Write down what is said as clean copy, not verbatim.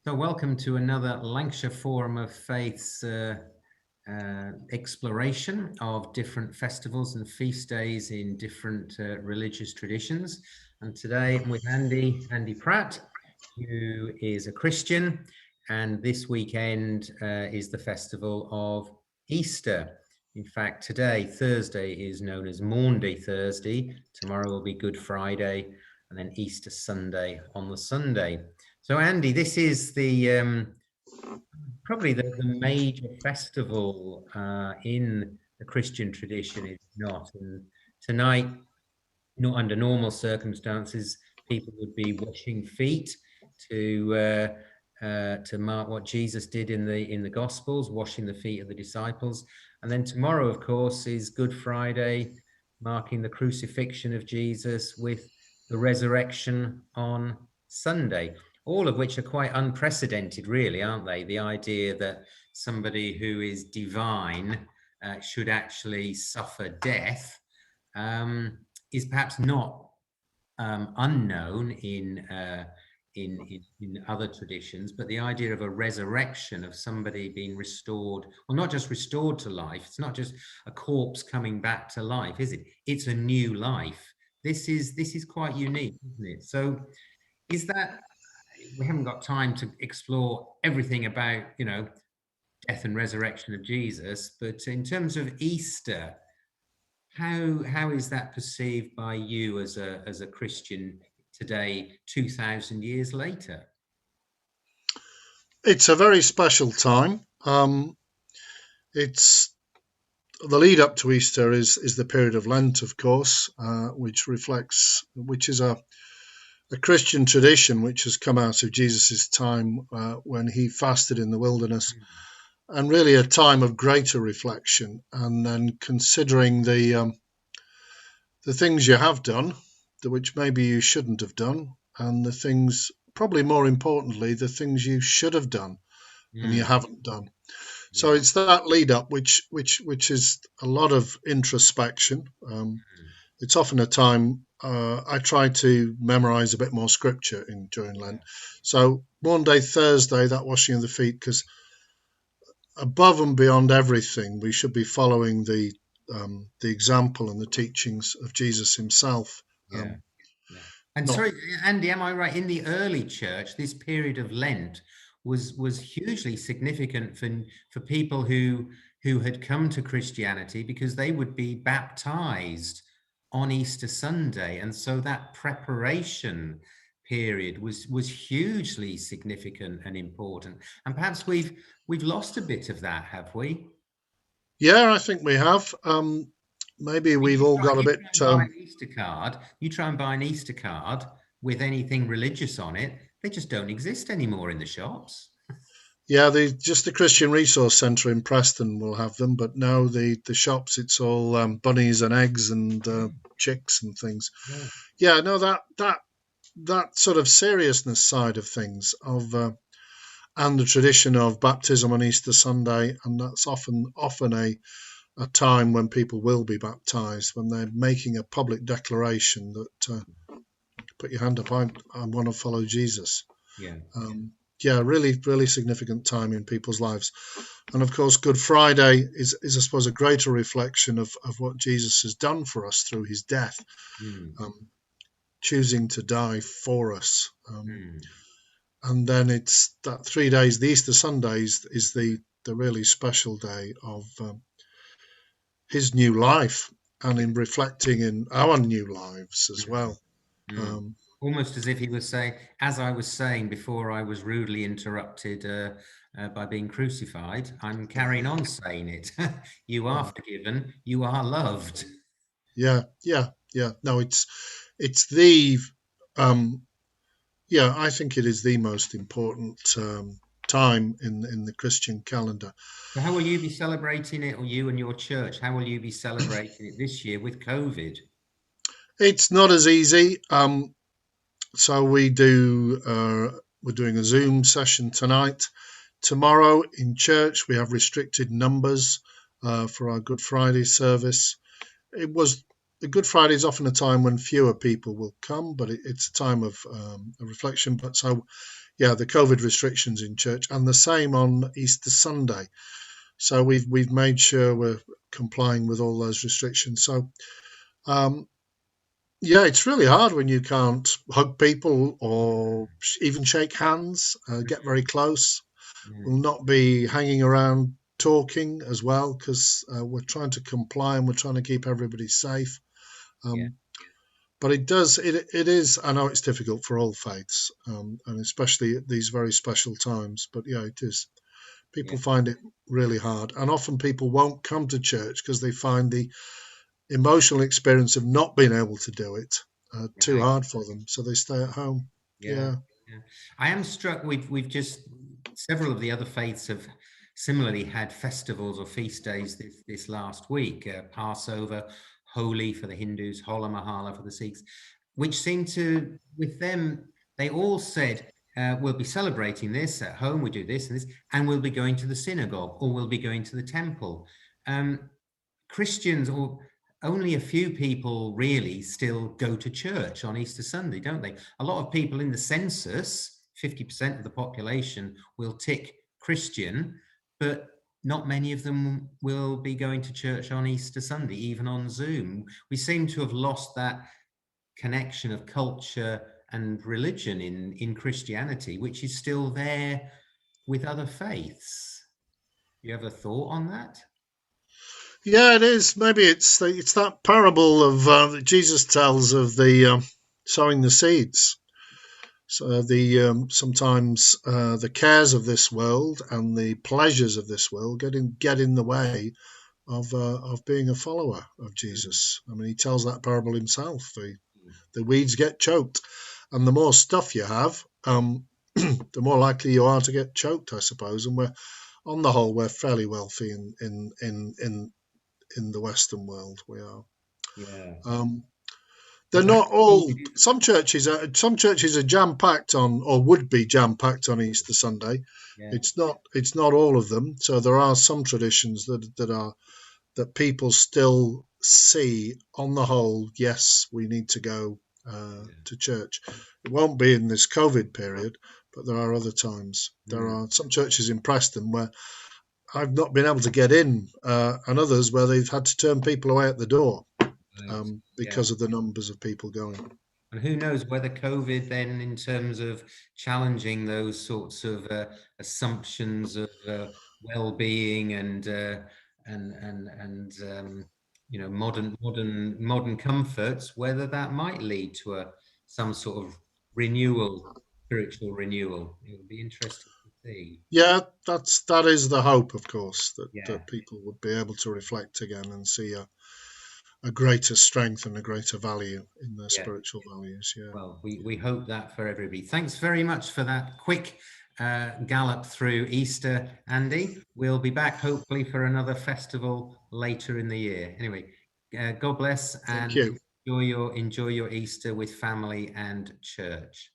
So welcome to another Lancashire Forum of Faiths exploration of different festivals and feast days in different religious traditions. And today I'm with Andy Pratt, who is a Christian, and this weekend is the festival of Easter. In fact, today, Thursday, is known as Maundy Thursday. Tomorrow will be Good Friday, and then Easter Sunday on the Sunday. So, Andy, this is the probably the major festival in the Christian tradition, is not. And tonight, not under normal circumstances, people would be washing feet to mark what Jesus did in the Gospels, washing the feet of the disciples. And then tomorrow, of course, is Good Friday, marking the crucifixion of Jesus with the resurrection on Sunday. All of which are quite unprecedented, really, aren't they? The idea that somebody who is divine should actually suffer death is perhaps not unknown in other traditions, but the idea of a resurrection, of somebody being restored, well, not just restored to life. It's not just a corpse coming back to life, is it? It's a new life. This is quite unique, isn't it? So, is that, we haven't got time to explore everything about, death and resurrection of Jesus, but in terms of Easter, how is that perceived by you as a Christian today, 2,000 years later? It's a very special time. It's the lead up to Easter is the period of Lent, of course, which is a Christian tradition which has come out of Jesus's time when he fasted in the wilderness, and really a time of greater reflection, and then considering the things you have done, which maybe you shouldn't have done, and the things, probably more importantly, the things you should have done and you haven't done. So it's that lead up which is a lot of introspection. It's often a time I try to memorize a bit more scripture during Lent. So Maundy Thursday, that washing of the feet, because above and beyond everything, we should be following the example and the teachings of Jesus himself. And sorry, Andy, am I right? In the early church, this period of Lent was hugely significant for people who had come to Christianity, because they would be baptized on Easter Sunday, and so that preparation period was hugely significant and important. And perhaps we've lost a bit of that, have we? Yeah, I think we have. Maybe we've all got a bit. You try and buy an Easter card with anything religious on it, they just don't exist anymore in the shops. Yeah, just the Christian Resource Centre in Preston will have them, but no, the shops, it's all bunnies and eggs and chicks and things. Yeah, no, that sort of seriousness side of things and the tradition of baptism on Easter Sunday, and that's often a time when people will be baptized, when they're making a public declaration that put your hand up, I want to follow Jesus. Really, really significant time in people's lives. And of course, Good Friday is I suppose, a greater reflection of what Jesus has done for us through his death, choosing to die for us. And then it's that 3 days, the Easter Sundays is the really special day of his new life, and in reflecting in our new lives as well. Almost as if he was saying, as I was saying before I was rudely interrupted by being crucified, I'm carrying on saying it. You are forgiven, you are loved. Yeah. No, it's the I think it is the most important time in the Christian calendar. So how will you be celebrating it, or you and your church, how will you be celebrating it this year with COVID? It's not as easy. So we're doing a Zoom session tonight. Tomorrow in church, we have restricted numbers for our Good Friday service. It was the Good Friday is often a time when fewer people will come, but it's a time of a reflection. But so, yeah, the COVID restrictions in church, and the same on Easter Sunday. So we've made sure we're complying with all those restrictions. So yeah, it's really hard when you can't hug people or even shake hands, get very close. We'll not be hanging around talking as well because we're trying to comply and we're trying to keep everybody safe. Yeah, But it is, I know it's difficult for all faiths, and especially at these very special times. But yeah, it is. yeah, People find it really hard. And often people won't come to church because they find the emotional experience of not being able to do it too right. hard for them. So they stay at home. Yeah, Yeah. yeah. I am struck. We've just several of the other faiths have similarly had festivals or feast days this last week. Passover, Holi for the Hindus, Hola Mahalla for the Sikhs, which seem to, with them, they all said, we'll be celebrating this at home. We do this and this, and we'll be going to the synagogue or we'll be going to the temple. Christians, or only a few people really still go to church on Easter Sunday, don't they? A lot of people in the census, 50% of the population, will tick Christian, but not many of them will be going to church on Easter Sunday, even on Zoom. We seem to have lost that connection of culture and religion in Christianity, which is still there with other faiths. You have a thought on that? Yeah, it is. Maybe it's that parable of that Jesus tells of the sowing the seeds. So the sometimes the cares of this world and the pleasures of this world get in the way of being a follower of Jesus. I mean, he tells that parable himself. The weeds get choked, and the more stuff you have, the more likely you are to get choked, I suppose. And we're on the whole, we're fairly wealthy in the Western world. We are. Yeah. Um, they're But I not think all. Some churches are jam packed on, or would be jam packed on Easter Sunday. yeah, It's not all of them. So there are some traditions that people still see. On the whole, yes, we need to go yeah. to church. It won't be in this COVID period, but there are other times. There Mm, are some churches in Preston where I've not been able to get in, and others where they've had to turn people away at the door right. Yeah. because of the numbers of people going. And who knows whether COVID then, in terms of challenging those sorts of assumptions of well-being and modern comforts, whether that might lead to some sort of renewal, spiritual renewal. It would be interesting to see. Yeah, that is the hope, of course, Yeah. that people would be able to reflect again and see a greater strength and a greater value in their Yeah. spiritual values. Yeah. Well, we hope that for everybody. Thanks very much for that quick gallop through Easter, Andy. We'll be back hopefully for another festival later in the year. Anyway, God bless Thank and you. enjoy your Easter with family and church.